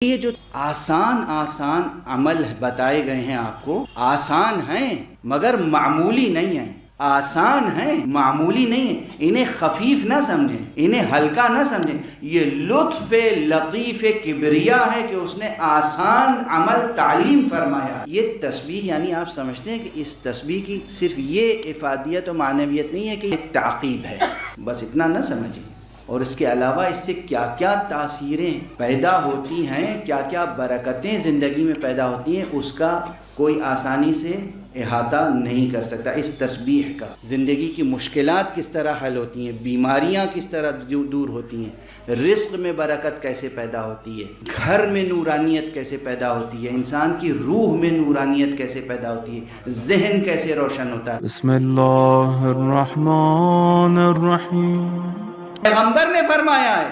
یہ جو آسان عمل بتائے گئے ہیں آپ کو، آسان ہیں مگر معمولی نہیں ہیں، آسان ہیں معمولی نہیں ہیں، انہیں خفیف نہ سمجھیں، انہیں ہلکا نہ سمجھیں۔ یہ لطف لطیف کبریا ہے کہ اس نے آسان عمل تعلیم فرمایا۔ یہ تسبیح یعنی آپ سمجھتے ہیں کہ اس تسبیح کی صرف یہ افادیت و معنویت نہیں ہے کہ یہ تعقیب ہے، بس اتنا نہ سمجھیں، اور اس کے علاوہ اس سے کیا کیا تاثیریں پیدا ہوتی ہیں، کیا کیا برکتیں زندگی میں پیدا ہوتی ہیں، اس کا کوئی آسانی سے احاطہ نہیں کر سکتا۔ اس تسبیح کا زندگی کی مشکلات کس طرح حل ہوتی ہیں، بیماریاں کس طرح دور ہوتی ہیں، رزق میں برکت کیسے پیدا ہوتی ہے، گھر میں نورانیت کیسے پیدا ہوتی ہے، انسان کی روح میں نورانیت کیسے پیدا ہوتی ہے، ذہن کیسے روشن ہوتا ہے۔ بسم اللہ الرحمن الرحیم۔ پیغمبر نے فرمایا ہے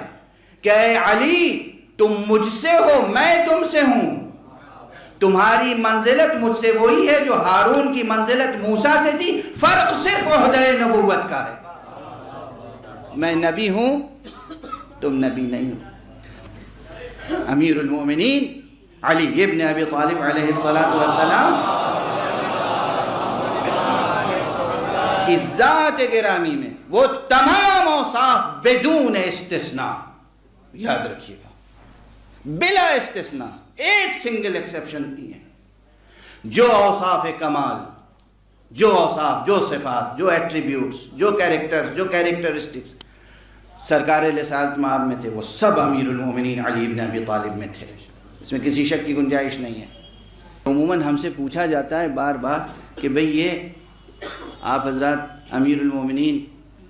کہ اے علی تم مجھ سے ہو، میں تم سے ہوں، تمہاری منزلت مجھ سے وہی ہے جو ہارون کی منزلت موسیٰ سے تھی، فرق صرف عہدہ نبوت کا ہے۔ میں نبی ہوں، تم نبی نہیں ہو۔ امیر المؤمنین علی ابن ابی طالب علیہ السلام کی ذات گرامی میں وہ تمام اوصاف بدون استثناء، یاد رکھیے گا، بلا استثناء، ایک سنگل ایکسیپشن نہیں ہے، جو اوصاف کمال، جو اوصاف، جو صفات، جو ایٹریبیوٹس، جو کیریکٹرز، جو کیریکٹرسٹکس سرکار رسالت مآب میں تھے، وہ سب امیر المومنین علی ابن ابی طالب میں تھے، اس میں کسی شک کی گنجائش نہیں ہے۔ عموماً ہم سے پوچھا جاتا ہے بار بار کہ بھئی یہ آپ حضرات امیر المومنین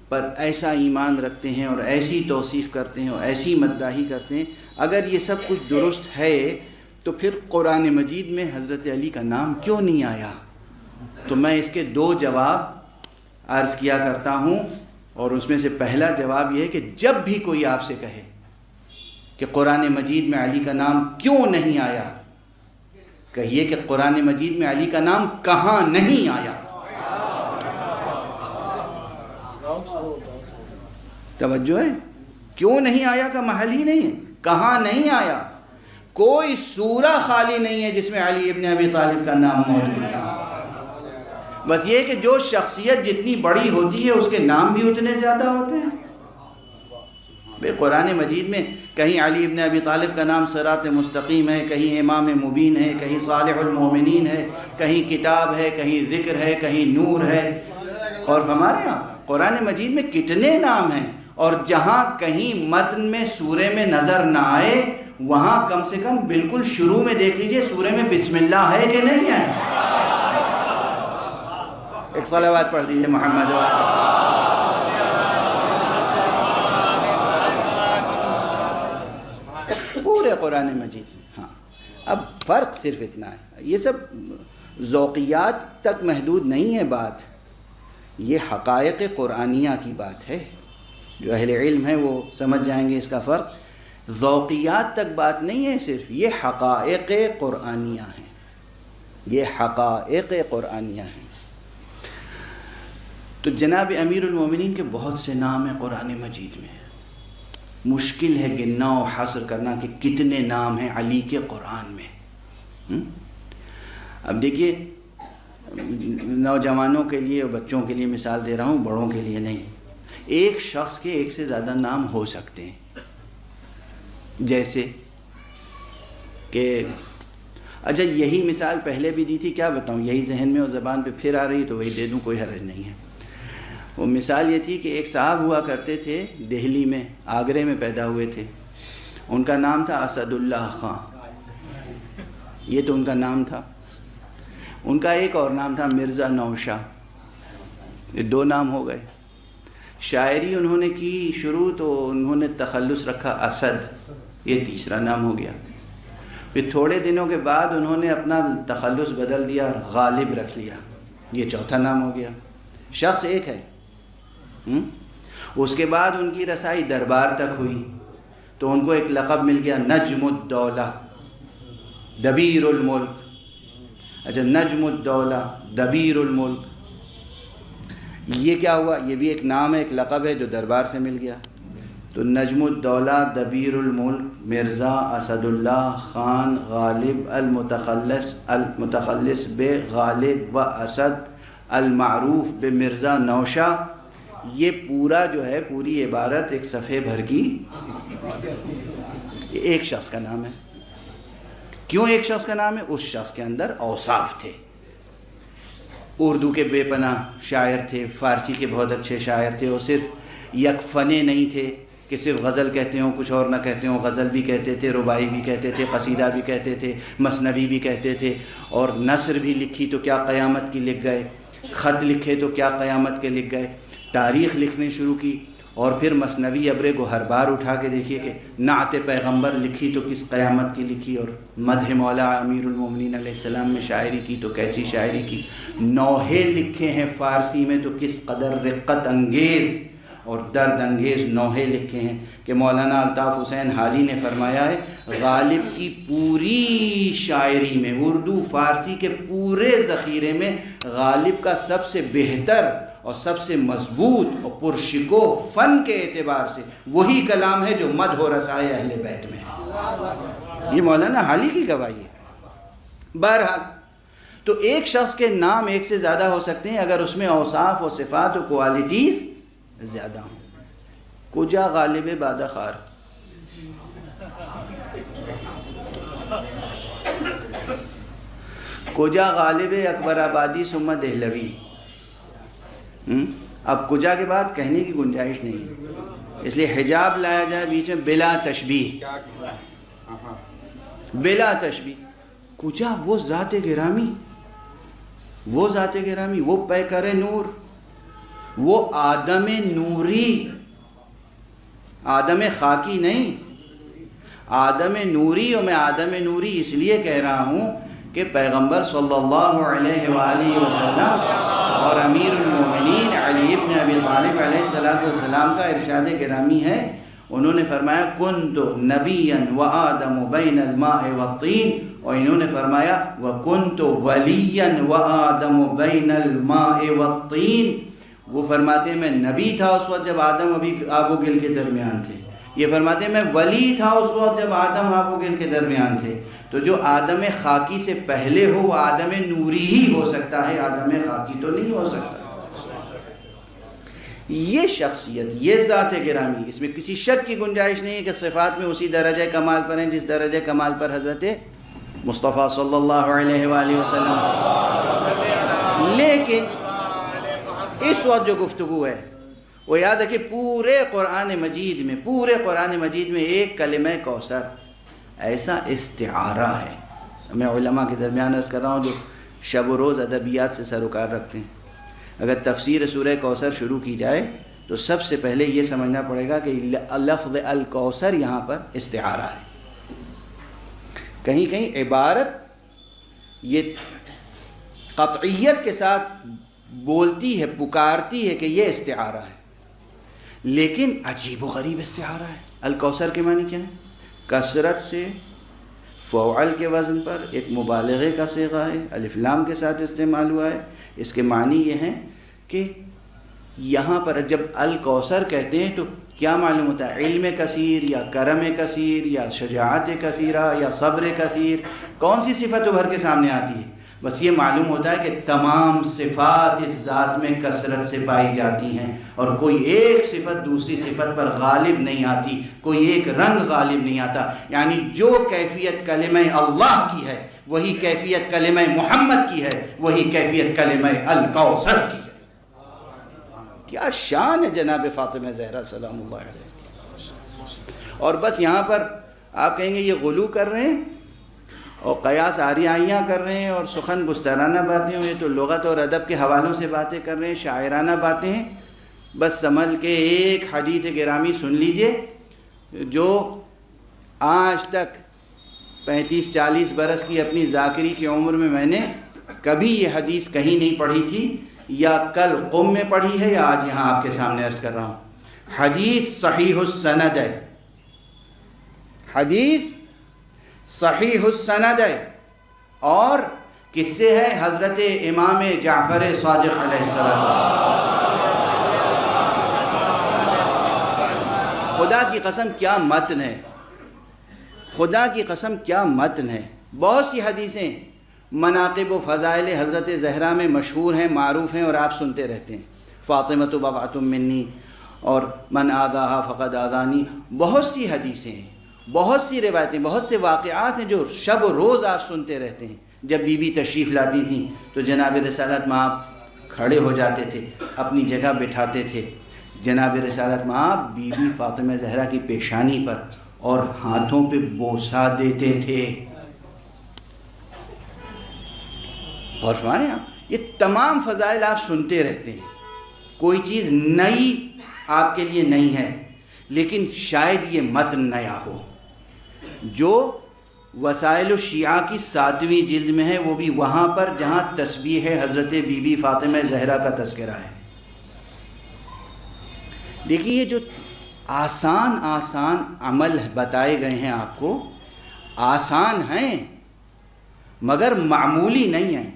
پر ایسا ایمان رکھتے ہیں اور ایسی توصیف کرتے ہیں اور ایسی مداحی کرتے ہیں، اگر یہ سب کچھ درست ہے تو پھر قرآن مجید میں حضرت علی کا نام کیوں نہیں آیا؟ تو میں اس کے دو جواب عرض کیا کرتا ہوں، اور اس میں سے پہلا جواب یہ ہے کہ جب بھی کوئی آپ سے کہے کہ قرآن مجید میں علی کا نام کیوں نہیں آیا، کہیے کہ قرآن مجید میں علی کا نام کہاں نہیں آیا۔ توجہ ہے، کیوں نہیں آیا کا محل ہی نہیں ہے، کہاں نہیں آیا۔ کوئی سورہ خالی نہیں ہے جس میں علی ابن ابی طالب کا نام موجود ہے۔ بس یہ کہ جو شخصیت جتنی بڑی ہوتی ہے اس کے نام بھی اتنے زیادہ ہوتے ہیں۔ بے قرآن مجید میں کہیں علی ابن ابی طالب کا نام صراط مستقیم ہے، کہیں امام مبین ہے، کہیں صالح المومنین ہے، کہیں کتاب ہے، کہیں ذکر ہے، کہیں نور ہے۔ اور ہمارے ہاں قرآن مجید میں کتنے نام ہیں، اور جہاں کہیں متن میں سورے میں نظر نہ آئے وہاں کم سے کم بالکل شروع میں دیکھ لیجئے سورے میں بسم اللہ ہے کہ نہیں ہے۔ ایک صلوات پڑھ دیجئے محمد پورے قرآن مجید۔ ہاں، اب فرق صرف اتنا ہے، یہ سب ذوقیات تک محدود نہیں ہے بات، یہ حقائق قرآنیہ کی بات ہے۔ جو اہل علم ہیں وہ سمجھ جائیں گے اس کا فرق۔ ذوقیات تک بات نہیں ہے صرف، یہ حقائق قرآنیہ ہیں، یہ حقائق قرآنیہ ہیں۔ تو جناب امیر المومنین کے بہت سے نام ہیں قرآن مجید میں، مشکل ہے گننا و حصر کرنا کہ کتنے نام ہیں علی کے قرآن میں۔ اب دیکھیے، نوجوانوں کے لیے اور بچوں کے لیے مثال دے رہا ہوں، بڑوں کے لیے نہیں۔ ایک شخص کے ایک سے زیادہ نام ہو سکتے ہیں، جیسے کہ اچھا یہی مثال پہلے بھی دی تھی، کیا بتاؤں، یہی ذہن میں اور زبان پہ پھر آ رہی تو وہی دے دوں، کوئی حرج نہیں ہے۔ وہ مثال یہ تھی کہ ایک صاحب ہوا کرتے تھے دہلی میں، آگرے میں پیدا ہوئے تھے، ان کا نام تھا اسد اللہ خان، یہ تو ان کا نام تھا۔ ان کا ایک اور نام تھا مرزا نوشاہ، یہ دو نام ہو گئے۔ شاعری انہوں نے کی شروع تو انہوں نے تخلص رکھا اسد، یہ تیسرا نام ہو گیا۔ پھر تھوڑے دنوں کے بعد انہوں نے اپنا تخلص بدل دیا، غالب رکھ لیا، یہ چوتھا نام ہو گیا۔ شخص ایک ہے۔ اس کے بعد ان کی رسائی دربار تک ہوئی تو ان کو ایک لقب مل گیا نجم الدولہ، دبیر الملک۔ اچھا، نجم الدولہ، دبیر الملک، یہ کیا ہوا؟ یہ بھی ایک نام ہے، ایک لقب ہے جو دربار سے مل گیا۔ تو نجم الدولہ دبیر الملک مرزا اسد اللہ خان غالب المتخلص بے غالب و اسد المعروف بے مرزا نوشہ، یہ پورا جو ہے پوری عبارت ایک صفحے بھر کی ایک شخص کا نام ہے۔ کیوں ایک شخص کا نام ہے؟ اس شخص کے اندر اوصاف تھے۔ اردو کے بے پناہ شاعر تھے، فارسی کے بہت اچھے شاعر تھے، وہ صرف یک فنے نہیں تھے کہ صرف غزل کہتے ہوں کچھ اور نہ کہتے ہوں، غزل بھی کہتے تھے، رباعی بھی کہتے تھے، قصیدہ بھی کہتے تھے، مثنوی بھی کہتے تھے، اور نثر بھی لکھی تو کیا قیامت کی لکھ گئے، خط لکھے تو کیا قیامت کے لکھ گئے، تاریخ لکھنے شروع کی، اور پھر مثنوی ابرے کو ہر بار اٹھا کے دیکھیے کہ نعت پیغمبر لکھی تو کس قیامت کی لکھی، اور مدح مولا امیر المومنین علیہ السلام میں شاعری کی تو کیسی شاعری کی، نوحے لکھے ہیں فارسی میں تو کس قدر رقت انگیز اور درد انگیز نوحے لکھے ہیں کہ مولانا الطاف حسین حاجی نے فرمایا ہے غالب کی پوری شاعری میں، اردو فارسی کے پورے ذخیرے میں غالب کا سب سے بہتر اور سب سے مضبوط اور پرشکو فن کے اعتبار سے وہی کلام ہے جو مدح و رسائے اہل بیت میں ہے۔ یہ مولانا حالی کی گواہی ہے۔ بہرحال تو ایک شخص کے نام ایک سے زیادہ ہو سکتے ہیں اگر اس میں اوصاف و صفات و کوالٹیز زیادہ ہوں۔ کجا غالب بادہ خار، کجا غالب اکبر آبادی ثم دہلوی، اب کجا کے بعد کہنے کی گنجائش نہیں ہے، اس لیے حجاب لایا جائے بیچ میں بلا تشبیہ، بلا تشبیہ۔ کجا وہ ذات گرامی، وہ ذات گرامی، وہ پیکر نور، وہ آدم نوری، آدم خاکی نہیں، آدم نوری، اور میں آدم نوری اس لیے کہہ رہا ہوں کہ پیغمبر صلی اللہ علیہ وآلہ وسلم اور امیر المومنین علی ابن ابی طالب علیہ السلام کا ارشاد گرامی ہے، انہوں نے فرمایا کنت نبیا وآدم بین الماء والطین، اور انہوں نے فرمایا وکنت ولیا وآدم بین الماء والطین۔ وہ فرماتے ہیں میں نبی تھا اس وقت جب آدم ابھی آب و گل کے درمیان تھے، یہ فرماتے ہیں میں ولی تھا اس وقت جب آدم آب و گل کے درمیان تھے۔ تو جو آدم خاکی سے پہلے ہو وہ آدم نوری ہی ہو سکتا ہے، آدم خاکی تو نہیں ہو سکتا۔ یہ شخصیت، یہ ذات گرامی، اس میں کسی شک کی گنجائش نہیں ہے کہ صفات میں اسی درجہ کمال پر ہیں جس درجہ کمال پر حضرت مصطفیٰ صلی اللہ علیہ وآلہ وسلم۔ لیکن اس وقت جو گفتگو ہے وہ یاد ہے کہ پورے قرآن مجید میں ایک کلمہ کوثر ایسا استعارہ ہے۔ میں علماء کے درمیان عرض کر رہا ہوں جو شب و روز ادبیات سے سروکار رکھتے ہیں، اگر تفسیر سورہ کوثر شروع کی جائے تو سب سے پہلے یہ سمجھنا پڑے گا کہ لفظ الکوثر یہاں پر استعارہ ہے۔ کہیں کہیں عبارت یہ قطعیت کے ساتھ بولتی ہے، پکارتی ہے کہ یہ استعارہ ہے، لیکن عجیب و غریب استعارہ ہے۔ الکوثر کے معنی کیا ہے؟ کثرت سے فعل کے وزن پر ایک مبالغے کا صیغہ ہے، الف لام کے ساتھ استعمال ہوا ہے۔ اس کے معنی یہ ہیں کہ یہاں پر جب الکوثر کہتے ہیں تو کیا معلوم ہوتا ہے؟ علم کثیر یا کرم کثیر یا شجاعت کثیرہ یا صبر کثیر، کون سی صفت ابھر کے سامنے آتی ہے؟ بس یہ معلوم ہوتا ہے کہ تمام صفات اس ذات میں کثرت سے پائی جاتی ہیں، اور کوئی ایک صفت دوسری صفت پر غالب نہیں آتی، کوئی ایک رنگ غالب نہیں آتا۔ یعنی جو کیفیت کلمہ اللہ کی ہے وہی کیفیت کلمہ محمد کی ہے، وہی کیفیت کلمہ الکوثر کی ہے۔ کیا شان ہے جناب فاطمہ زہرا سلام اللہ علیہ۔ اور بس یہاں پر آپ کہیں گے یہ غلو کر رہے ہیں اور قیاس آریائیاں کر رہے ہیں اور سخن گسترانہ باتیں ہیں، یہ تو لغت اور ادب کے حوالوں سے باتیں کر رہے ہیں، شاعرانہ باتیں ہیں۔ بس سنبھل کے ایک حدیث گرامی سن لیجئے جو آج تک 35-40 برس کی اپنی ذاکری کی عمر میں نے کبھی یہ حدیث کہیں نہیں پڑھی تھی، یا کل قم میں پڑھی ہے یا آج یہاں آپ کے سامنے عرض کر رہا ہوں۔ حدیث صحیح السند ہے، حدیث صحیح السند ہے، اور کس سے ہے؟ حضرت امام جعفر صادق علیہ السلام۔ خدا کی قسم کیا متن ہے، خدا کی قسم کیا متن ہے. بہت سی حدیثیں مناقب و فضائل حضرت زہرا میں مشہور ہیں، معروف ہیں، اور آپ سنتے رہتے ہیں. فاطمۃ بضعۃ منی اور من آذاہا فقد آذانی، بہت سی حدیثیں ہیں، بہت سی روایتیں، بہت سے واقعات ہیں جو شب و روز آپ سنتے رہتے ہیں. جب بی بی تشریف لاتی تھیں تو جناب رسالت مآب کھڑے ہو جاتے تھے، اپنی جگہ بٹھاتے تھے. جناب رسالت مآب بی بی فاطمہ زہرا کی پیشانی پر اور ہاتھوں پہ بوسہ دیتے تھے. غور فرمائیں آپ، یہ تمام فضائل آپ سنتے رہتے ہیں. کوئی چیز نئی آپ کے لیے نہیں ہے، لیکن شاید یہ متن نیا ہو. جو وسائل الشیعہ کی 7ویں جلد میں ہے، وہ بھی وہاں پر جہاں تسبیح حضرت بی بی فاطمہ زہرا کا تذکرہ ہے. دیکھیے یہ جو آسان عمل بتائے گئے ہیں آپ کو، آسان ہیں مگر معمولی نہیں ہیں.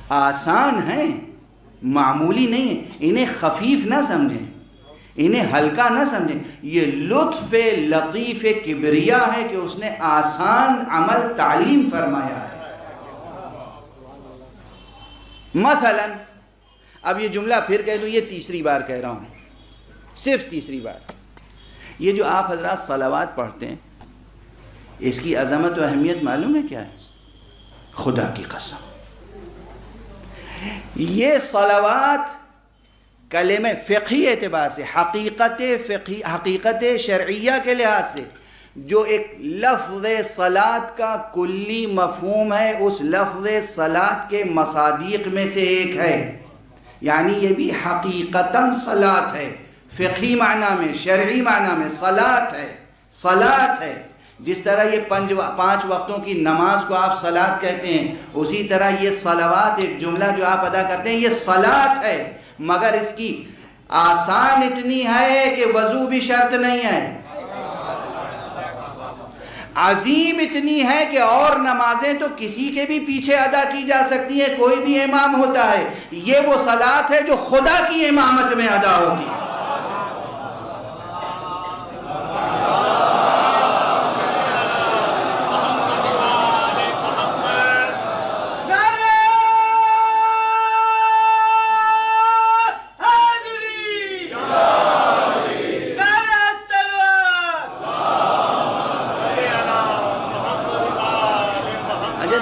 آسان ہیں معمولی نہیں ہیں. انہیں خفیف نہ سمجھیں، انہیں ہلکا نہ سمجھیں. یہ لطف لطیف کبریا ہے کہ اس نے آسان عمل تعلیم فرمایا ہے. مثلا اب یہ جملہ پھر کہہ دوں، یہ تیسری بار کہہ رہا ہوں، صرف تیسری بار. یہ جو آپ حضرات صلوات پڑھتے ہیں، اس کی عظمت و اہمیت معلوم ہے کیا ہے؟ خدا کی قسم یہ صلوات کلمہ فقہی اعتبار سے، حقیقت شرعیہ کے لحاظ سے، جو ایک لفظ صلاۃ کا کلی مفہوم ہے، اس لفظ صلاۃ کے مصادیق میں سے ایک ہے. یعنی یہ بھی حقیقتاً صلاۃ ہے، فقہی معنی میں، شرعی معنی میں صلاۃ ہے. صلاۃ ہے. جس طرح یہ 5 وقتوں کی نماز کو آپ صلاۃ کہتے ہیں، اسی طرح یہ صلوات، ایک جملہ جو آپ ادا کرتے ہیں، یہ صلاۃ ہے. مگر اس کی آسان اتنی ہے کہ وضو بھی شرط نہیں ہے، عظیم اتنی ہے کہ اور نمازیں تو کسی کے بھی پیچھے ادا کی جا سکتی ہیں، کوئی بھی امام ہوتا ہے. یہ وہ صلاۃ ہے جو خدا کی امامت میں ادا ہوتی ہے.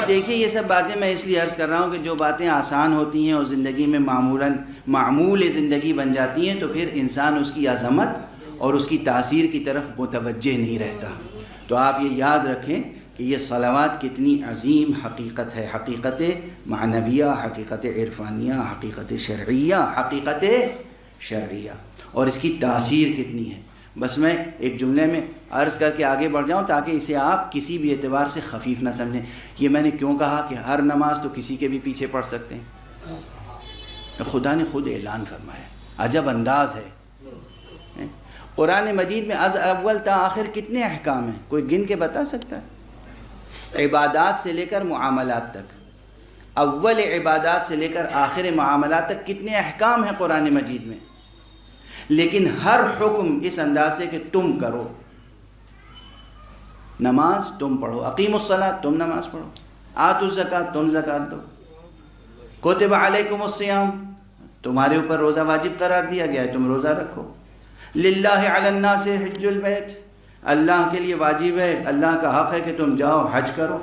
دیکھیے یہ سب باتیں میں اس لیے عرض کر رہا ہوں کہ جو باتیں آسان ہوتی ہیں اور زندگی میں معمول زندگی بن جاتی ہیں، تو پھر انسان اس کی عظمت اور اس کی تاثیر کی طرف متوجہ نہیں رہتا. تو آپ یہ یاد رکھیں کہ یہ صلوات کتنی عظیم حقیقت ہے، حقیقت معنویہ، حقیقت عرفانیہ، حقیقت شرعیہ، اور اس کی تاثیر کتنی ہے. بس میں ایک جملے میں عرض کر کے آگے بڑھ جاؤں تاکہ اسے آپ کسی بھی اعتبار سے خفیف نہ سمجھیں. یہ میں نے کیوں کہا کہ ہر نماز تو کسی کے بھی پیچھے پڑھ سکتے ہیں؟ خدا نے خود اعلان فرمایا، عجب انداز ہے. قرآن مجید میں از اول تا آخر کتنے احکام ہیں؟ کوئی گن کے بتا سکتا ہے؟ عبادات سے لے کر معاملات تک، اول عبادات سے لے کر آخر معاملات تک کتنے احکام ہیں قرآن مجید میں. لیکن ہر حکم اس انداز سے کہ تم کرو. نماز تم پڑھو، اقیم الصلاۃ تم نماز پڑھو، آتوا الزکاۃ تم زکات دو، کتب علیکم الصیام تمہارے اوپر روزہ واجب قرار دیا گیا ہے، تم روزہ رکھو. للہ علی الناس حج البیت اللہ کے لیے واجب ہے، اللہ کا حق ہے کہ تم جاؤ حج کرو.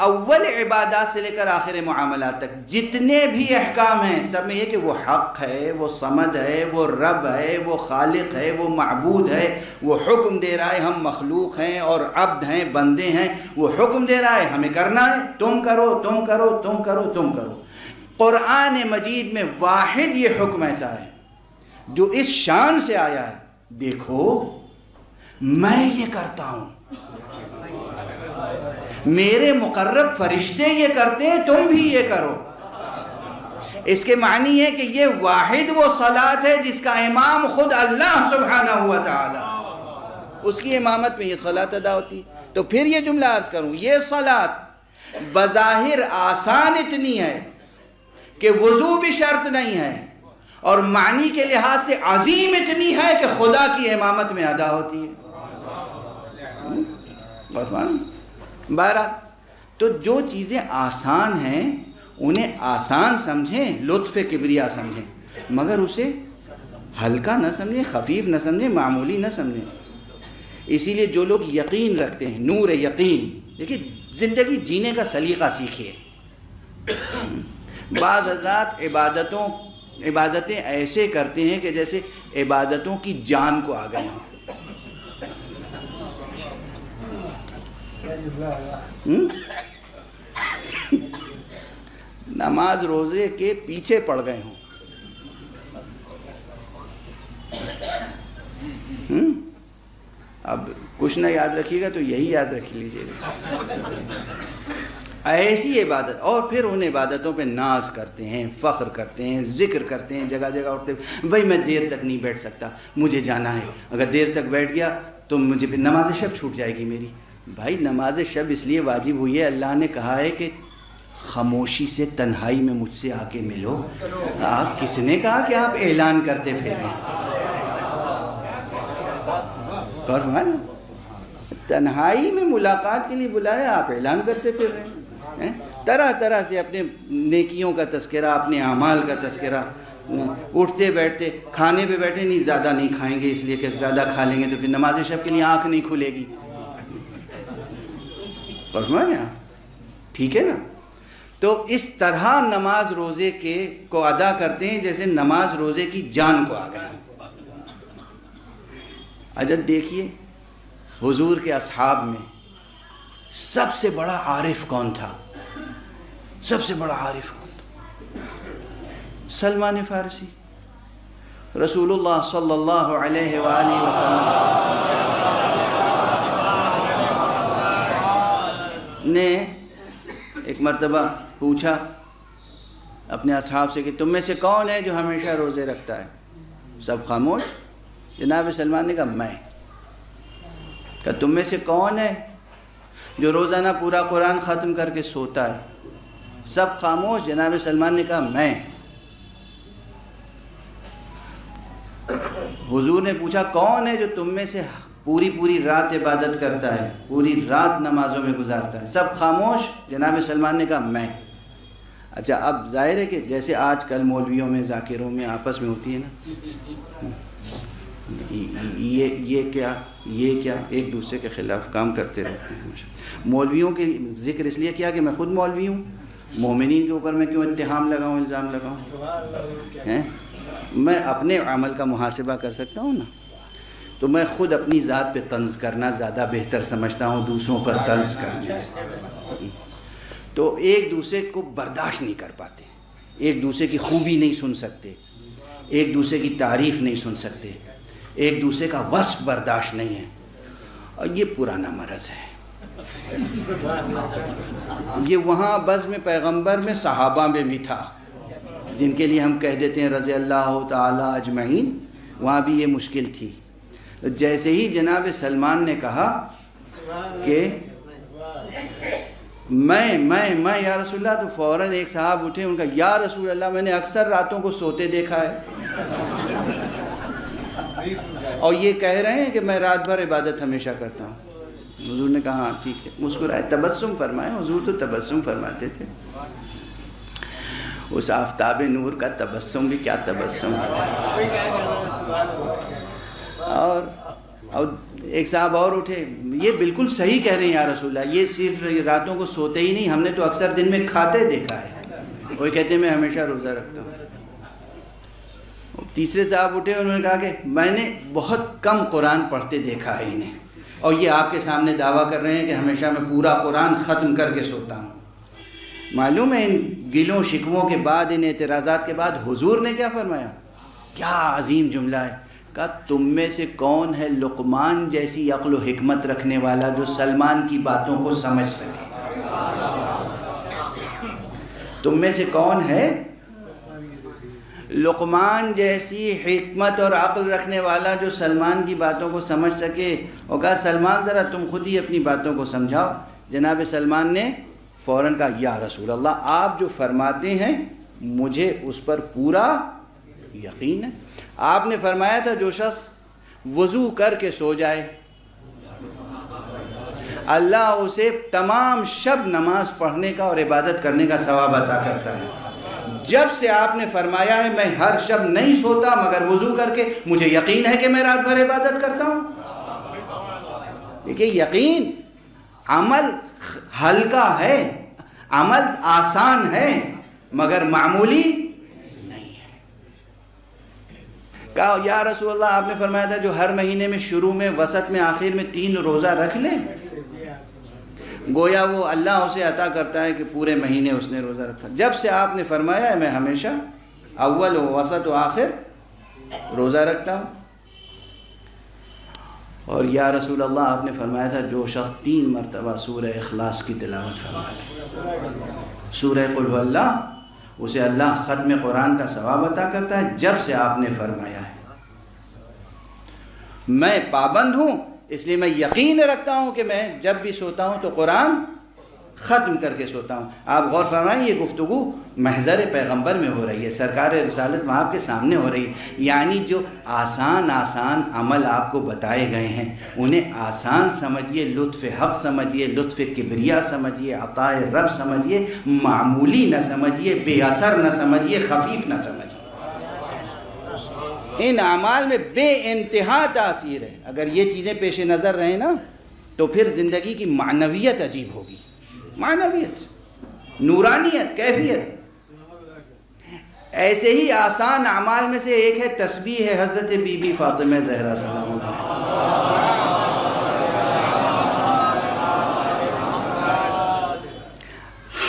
اول عبادات سے لے کر آخر معاملات تک جتنے بھی احکام ہیں، سب میں یہ کہ وہ حق ہے، وہ صمد ہے، وہ رب ہے، وہ خالق ہے، وہ معبود ہے، وہ حکم دے رہا ہے. ہم مخلوق ہیں اور عبد ہیں، بندے ہیں، وہ حکم دے رہا ہے ہمیں کرنا ہے، تم کرو تم کرو تم کرو تم کرو. قرآن مجید میں واحد یہ حکم ایسا ہے جو اس شان سے آیا ہے، دیکھو میں یہ کرتا ہوں، میرے مقرب فرشتے یہ کرتے ہیں، تم بھی یہ کرو. اس کے معنی ہے کہ یہ واحد وہ صلاۃ ہے جس کا امام خود اللہ سبحانہ ہوا تعالی، اس کی امامت میں یہ صلاۃ ادا ہوتی. تو پھر یہ جملہ عرض کروں، یہ صلاۃ بظاہر آسان اتنی ہے کہ وضو بھی شرط نہیں ہے اور معنی کے لحاظ سے عظیم اتنی ہے کہ خدا کی امامت میں ادا ہوتی ہے. بہرحال تو جو چیزیں آسان ہیں انہیں آسان سمجھیں، لطف کبریا سمجھیں، مگر اسے ہلکا نہ سمجھیں، خفیف نہ سمجھیں، معمولی نہ سمجھیں. اسی لیے جو لوگ یقین رکھتے ہیں، نور یقین، دیکھیے زندگی جینے کا سلیقہ سیکھیے. بعض حضرات عبادتیں ایسے کرتے ہیں کہ جیسے عبادتوں کی جان کو آ گئے ہوں. نماز روزے کے پیچھے پڑ گئے ہوں. اب کچھ نہ یاد رکھیے گا تو یہی یاد رکھ لیجیے گا. ایسی عبادت، اور پھر ان عبادتوں پہ ناز کرتے ہیں، فخر کرتے ہیں، ذکر کرتے ہیں، جگہ جگہ اٹھتے بھائی میں دیر تک نہیں بیٹھ سکتا، مجھے جانا ہے، اگر دیر تک بیٹھ گیا تو مجھے پھر نماز شب چھوٹ جائے گی میری. بھائی نماز شب اس لیے واجب ہوئی ہے، اللہ نے کہا ہے کہ خاموشی سے تنہائی میں مجھ سے آ کے ملو. آپ کس نے کہا کہ آپ اعلان کرتے پھریں؟ تنہائی میں ملاقات کے لیے بلایا، آپ اعلان کرتے پھر رہے ہیں. طرح طرح سے اپنے نیکیوں کا تذکرہ، اپنے اعمال کا تذکرہ، اٹھتے بیٹھتے، کھانے پہ بیٹھے نہیں زیادہ نہیں کھائیں گے اس لیے کہ زیادہ کھا لیں گے تو پھر نماز شب کے لیے آنکھ نہیں کھلے گی. ٹھیک ہے نا؟ تو اس طرح نماز روزے کو ادا کرتے ہیں جیسے نماز روزے کی جان کو آ گئے. اجل دیکھیے حضور کے اصحاب میں سب سے بڑا عارف کون تھا؟ سب سے بڑا عارف کون تھا؟ سلمان فارسی. رسول اللہ صلی اللہ علیہ وآلہ وسلم نے ایک مرتبہ پوچھا اپنے اصحاب سے کہ تم میں سے کون ہے جو ہمیشہ روزے رکھتا ہے؟ سب خاموش. جناب سلمان نے کہا میں. کہ تم میں سے کون ہے جو روزانہ پورا قرآن ختم کر کے سوتا ہے؟ سب خاموش. جناب سلمان نے کہا میں. حضور نے پوچھا کون ہے جو تم میں سے پوری رات عبادت کرتا ہے، پوری رات نمازوں میں گزارتا ہے؟ سب خاموش. جناب سلمان نے کہا میں. اچھا اب ظاہر ہے کہ جیسے آج کل مولویوں میں ذاکروں میں آپس میں ہوتی ہے نا، یہ کیا ایک دوسرے کے خلاف کام کرتے رہتے ہیں. مولویوں کے ذکر اس لیے کیا کہ میں خود مولوی ہوں، مومنین کے اوپر میں کیوں اتہام لگاؤں، الزام لگاؤں؟ میں اپنے عمل کا محاسبہ کر سکتا ہوں نا. تو میں خود اپنی ذات پہ طنز کرنا زیادہ بہتر سمجھتا ہوں دوسروں پر طنز کرنے سے. تو ایک دوسرے کو برداشت نہیں کر پاتے، ایک دوسرے کی خوبی نہیں سن سکتے، ایک دوسرے کی تعریف نہیں سن سکتے، ایک دوسرے کا وصف برداشت نہیں ہے. اور یہ پرانا مرض ہے. یہ وہاں بزم پیغمبر میں صحابہ میں بھی تھا، جن کے لیے ہم کہہ دیتے ہیں رضی اللہ تعالی اجمعین. وہاں بھی یہ مشکل تھی. جیسے ہی جناب سلمان نے کہا کہ میں یا رسول اللہ، تو فوراً ایک صاحب اٹھے، ان کا یا رسول اللہ میں نے اکثر راتوں کو سوتے دیکھا ہے اور یہ کہہ رہے ہیں کہ میں رات بھر عبادت ہمیشہ کرتا ہوں. حضور نے کہا ہاں ٹھیک ہے. مسکرائے، تبسم فرمائے. حضور تو تبسم فرماتے تھے. اس آفتاب نور کا تبسم بھی کیا تبسم تھا. اور ایک صاحب اور اٹھے، یہ بالکل صحیح کہہ رہے ہیں یا رسول اللہ، یہ صرف راتوں کو سوتے ہی نہیں، ہم نے تو اکثر دن میں کھاتے دیکھا ہے. وہی کہتے ہیں میں ہمیشہ روزہ رکھتا ہوں. تیسرے صاحب اٹھے، انہوں نے کہا کہ میں نے بہت کم قرآن پڑھتے دیکھا ہے انہیں، اور یہ آپ کے سامنے دعویٰ کر رہے ہیں کہ ہمیشہ میں پورا قرآن ختم کر کے سوتا ہوں. معلوم ہے ان گلوں شکووں کے بعد، ان اعتراضات کے بعد حضور نے کیا فرمایا؟ کیا عظیم جملہ ہے. کہا تم میں سے کون ہے لقمان جیسی عقل و حکمت رکھنے والا جو سلمان کی باتوں کو سمجھ سکے؟ تم میں سے کون ہے لقمان جیسی حکمت اور عقل رکھنے والا جو سلمان کی باتوں کو سمجھ سکے؟ اور کہا سلمان ذرا تم خود ہی اپنی باتوں کو سمجھاؤ. جناب سلمان نے فوراً کہا یا رسول اللہ، آپ جو فرماتے ہیں مجھے اس پر پورا یقین ہے۔ آپ نے فرمایا تھا جو شخص وضو کر کے سو جائے اللہ اسے تمام شب نماز پڑھنے کا اور عبادت کرنے کا ثواب عطا کرتا ہے۔ جب سے آپ نے فرمایا ہے میں ہر شب نہیں سوتا مگر وضو کر کے، مجھے یقین ہے کہ میں رات بھر عبادت کرتا ہوں۔ دیکھیے یقین عمل ہلکا ہے، عمل آسان ہے مگر معمولی نہیں ہے۔ کہا یا رسول اللہ آپ نے فرمایا تھا جو ہر مہینے میں شروع میں، وسط میں، آخر میں 3 روزہ رکھ لے، گویا وہ اللہ اسے عطا کرتا ہے کہ پورے مہینے اس نے روزہ رکھا۔ جب سے آپ نے فرمایا ہے میں ہمیشہ اول و وسط و آخر روزہ رکھتا ہوں۔ اور یا رسول اللہ آپ نے فرمایا تھا جو شخص 3 مرتبہ سورہ اخلاص کی تلاوت فرمائے، سورہ قل هو اللہ، اسے اللہ ختم قرآن کا ثواب عطا کرتا ہے۔ جب سے آپ نے فرمایا ہے میں پابند ہوں، اس لیے میں یقین رکھتا ہوں کہ میں جب بھی سوتا ہوں تو قرآن ختم کر کے سوتا ہوں۔ آپ غور فرمائیں یہ گفتگو محضر پیغمبر میں ہو رہی ہے، سرکار رسالت میں آپ کے سامنے ہو رہی ہے، یعنی جو آسان عمل آپ کو بتائے گئے ہیں انہیں آسان سمجھیے، لطف حق سمجھیے، لطف کبریا سمجھیے، عطاء رب سمجھیے، معمولی نہ سمجھیے، بے اثر نہ سمجھیے، خفیف نہ سمجھیے۔ ان اعمال میں بے انتہا تاثیر ہے۔ اگر یہ چیزیں پیش نظر رہیں نا تو پھر زندگی کی معنویت عجیب ہوگی، معنویت، نورانیت، کیفیت۔ ایسے ہی آسان اعمال میں سے ایک ہے تسبیح ہے حضرت بی بی فاطمہ زہرا سلام اللہ علیہا۔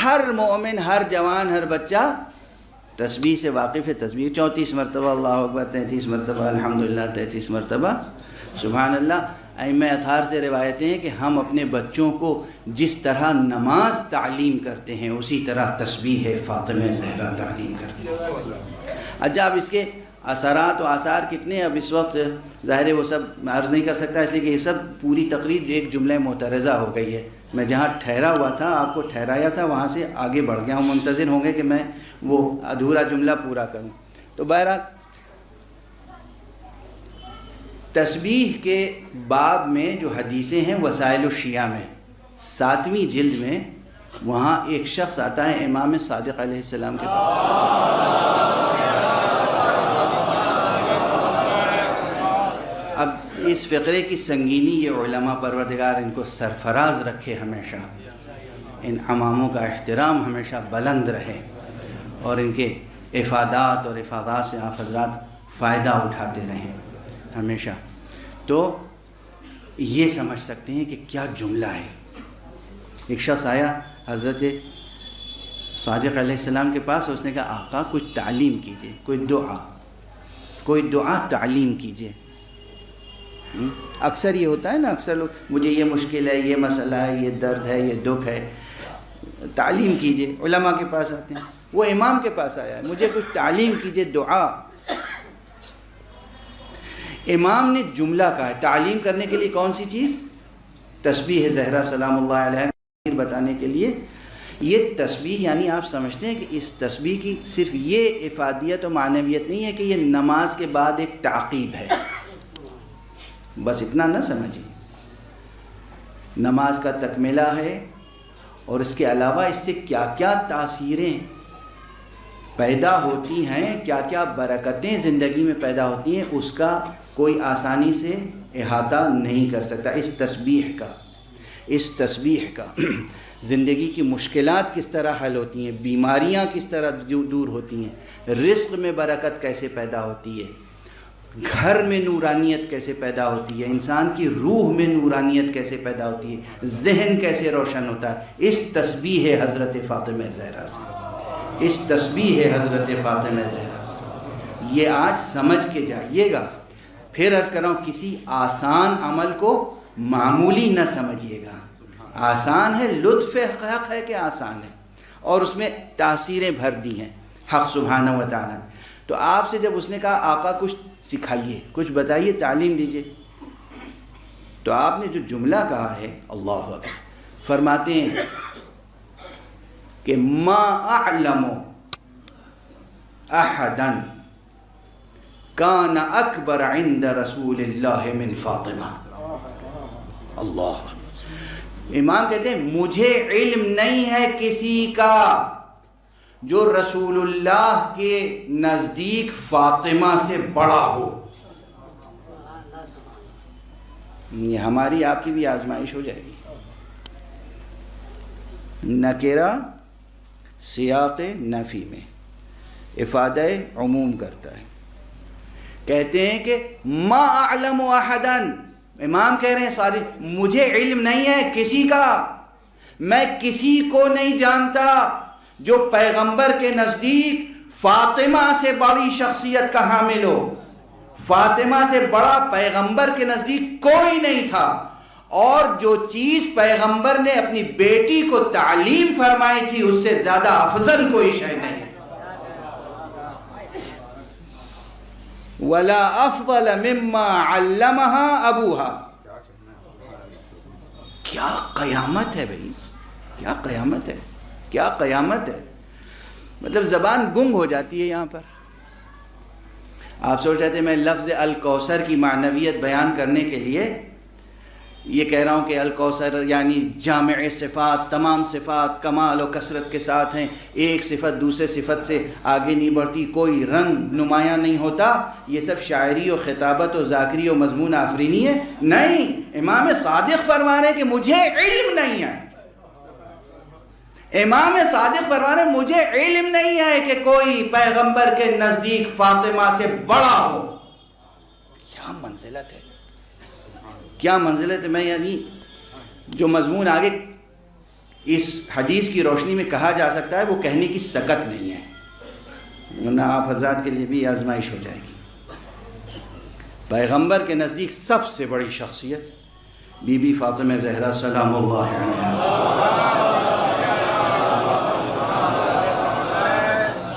ہر مومن، ہر جوان، ہر بچہ تسبیح سے واقف ہے۔ تسبیح 34 مرتبہ اللہ اکبر، 33 مرتبہ الحمدللہ، 33 مرتبہ سبحان اللہ۔ ائمہ اطہار سے روایتیں ہیں کہ ہم اپنے بچوں کو جس طرح نماز تعلیم کرتے ہیں اسی طرح تسبیح فاطمہ زہرا تعلیم کرتے ہیں۔ اچھا اب اس کے اثرات و آثار کتنے، اب اس وقت ظاہر ہے وہ سب عرض نہیں کر سکتا، اس لیے کہ یہ سب پوری تقریر ایک جملہ معترضہ ہو گئی ہے۔ میں جہاں ٹھہرا ہوا تھا، آپ کو ٹھہرایا تھا، وہاں سے آگے بڑھ گیا ہوں، منتظر ہوں گے کہ میں وہ ادھورا جملہ پورا کروں۔ تو بہرحال تسبیح کے باب میں جو حدیثیں ہیں وسائل الشیعہ میں 7ویں جلد میں، وہاں ایک شخص آتا ہے امام صادق علیہ السلام کے پاس۔ اب اس فقرے کی سنگینی یہ علماء پروردگار ان کو سرفراز رکھے، ہمیشہ ان اماموں کا احترام ہمیشہ بلند رہے اور ان کے افادات اور افادات سے آپ حضرات فائدہ اٹھاتے رہیں ہمیشہ۔ تو یہ سمجھ سکتے ہیں کہ کیا جملہ ہے۔ ایک شخص آیا حضرت صادق علیہ السلام کے پاس، اس نے کہا آقا کچھ تعلیم کیجئے، کوئی دعا تعلیم کیجئے۔ اکثر یہ ہوتا ہے نا، اکثر لوگ مجھے یہ مشکل ہے، یہ مسئلہ ہے، یہ درد ہے، یہ دکھ ہے، تعلیم کیجئے۔ علماء کے پاس آتے ہیں، وہ امام کے پاس آیا ہے، مجھے کچھ تعلیم کیجئے، دعا۔ امام نے جملہ کہا ہے تعلیم کرنے کے لیے، کون سی چیز؟ تسبیح زہرا سلام اللہ علیہ بتانے کے لیے۔ یہ تسبیح یعنی آپ سمجھتے ہیں کہ اس تسبیح کی صرف یہ افادیت و معنویت نہیں ہے کہ یہ نماز کے بعد ایک تعقیب ہے، بس اتنا نہ سمجھیں، نماز کا تکملہ ہے، اور اس کے علاوہ اس سے کیا کیا تاثیریں پیدا ہوتی ہیں، کیا کیا برکتیں زندگی میں پیدا ہوتی ہیں، اس کا کوئی آسانی سے احاطہ نہیں کر سکتا۔ اس تسبیح کا زندگی کی مشکلات کس طرح حل ہوتی ہیں، بیماریاں کس طرح دور ہوتی ہیں، رزق میں برکت کیسے پیدا ہوتی ہے، گھر میں نورانیت کیسے پیدا ہوتی ہے، انسان کی روح میں نورانیت کیسے پیدا ہوتی ہے، ذہن کیسے روشن ہوتا ہے، اس تسبیح حضرت فاطمہ زہرا سے، اس تسبیح حضرت فاطمہ زہرا سے۔ یہ آج سمجھ کے جائیے گا۔ پھر عرض کر رہا ہوں کسی آسان عمل کو معمولی نہ سمجھیے گا۔ آسان ہے، لطف حق ہے کہ آسان ہے، اور اس میں تاثیریں بھر دی ہیں حق سبحانہ و تعالیٰ۔ تو آپ سے جب اس نے کہا آقا کچھ سکھائیے، کچھ بتائیے، تعلیم دیجئے، تو آپ نے جو جملہ کہا ہے اللہ اکبر، فرماتے ہیں کہ ما اعلم احدا کان اکبر عند رسول اللہ من فاطمہ. اللہ. امام کہتے ہیں مجھے علم نہیں ہے کسی کا جو رسول اللہ کے نزدیک فاطمہ سے بڑا ہو. یہ ہماری آپ کی بھی آزمائش ہو جائے گی. نکرہ سیاق نفی میں افادہ عموم کرتا ہے. کہتے ہیں کہ ما اعلم احدا، امام کہہ رہے ہیں ساری مجھے علم نہیں ہے کسی کا، میں کسی کو نہیں جانتا جو پیغمبر کے نزدیک فاطمہ سے بڑی شخصیت کا حامل ہو. فاطمہ سے بڑا پیغمبر کے نزدیک کوئی نہیں تھا، اور جو چیز پیغمبر نے اپنی بیٹی کو تعلیم فرمائی تھی اس سے زیادہ افضل کوئی شے نہیں ہے. وَلَا أَفْضَلَ مِمَّا عَلَّمَهَا أَبُوهَا. کیا قیامت ہے بھائی، کیا قیامت ہے، کیا قیامت ہے. مطلب زبان گنگ ہو جاتی ہے یہاں پر. آپ سوچ رہے تھے میں لفظ الکوثر کی معنویت بیان کرنے کے لیے یہ کہہ رہا ہوں کہ الکوثر یعنی جامع صفات، تمام صفات کمال و کثرت کے ساتھ ہیں، ایک صفت دوسرے صفت سے آگے نہیں بڑھتی، کوئی رنگ نمایاں نہیں ہوتا. یہ سب شاعری و خطابت و ذاکری و مضمون آفرینی ہے. نہیں، امام صادق فرما رہے ہیں کہ مجھے علم نہیں ہے. امام صادق فرما رہے ہیں مجھے علم نہیں ہے کہ کوئی پیغمبر کے نزدیک فاطمہ سے بڑا ہو. کیا منزلت ہے، کیا منزلت ہے. میں یعنی جو مضمون آگے اس حدیث کی روشنی میں کہا جا سکتا ہے وہ کہنے کی سکت نہیں ہے، ورنہ آپ حضرات کے لیے بھی آزمائش ہو جائے گی. پیغمبر کے نزدیک سب سے بڑی شخصیت بی بی فاطمہ زہرا سلام اللہ علیہا.